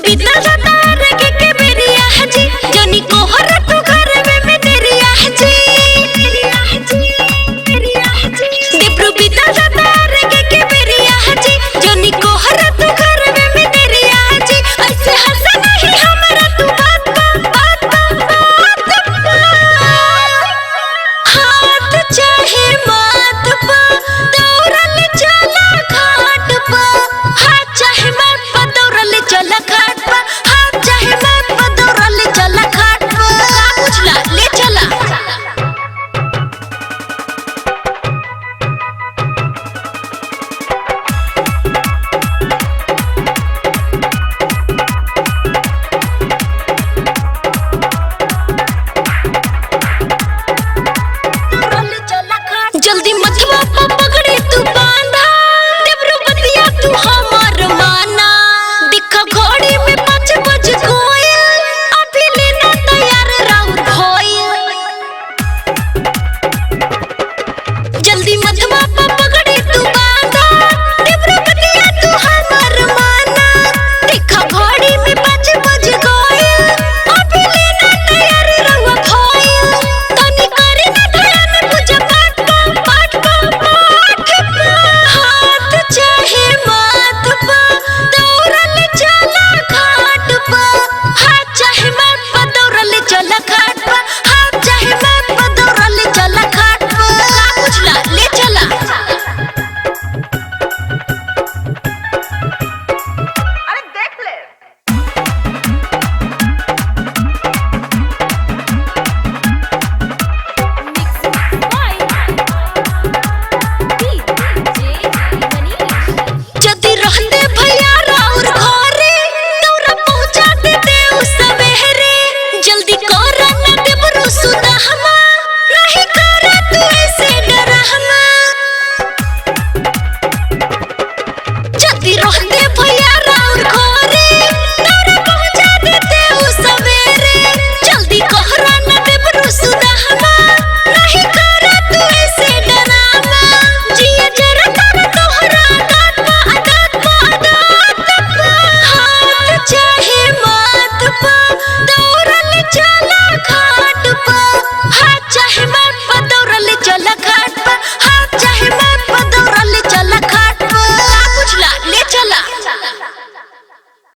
बीता जाता रगे के बेरिया जी जनी कोहर तू घर में तेरिया जी देब्रू बीता जाता रगे के बेरिया जी जनी कोहर तू घर में तेरिया जी ऐसे हंस नहीं हमरा तू बात हाथ चाहे माथ पा दौड़ल चला घाट पा हाथ चाहे माथ पा दौड़ल चला घाट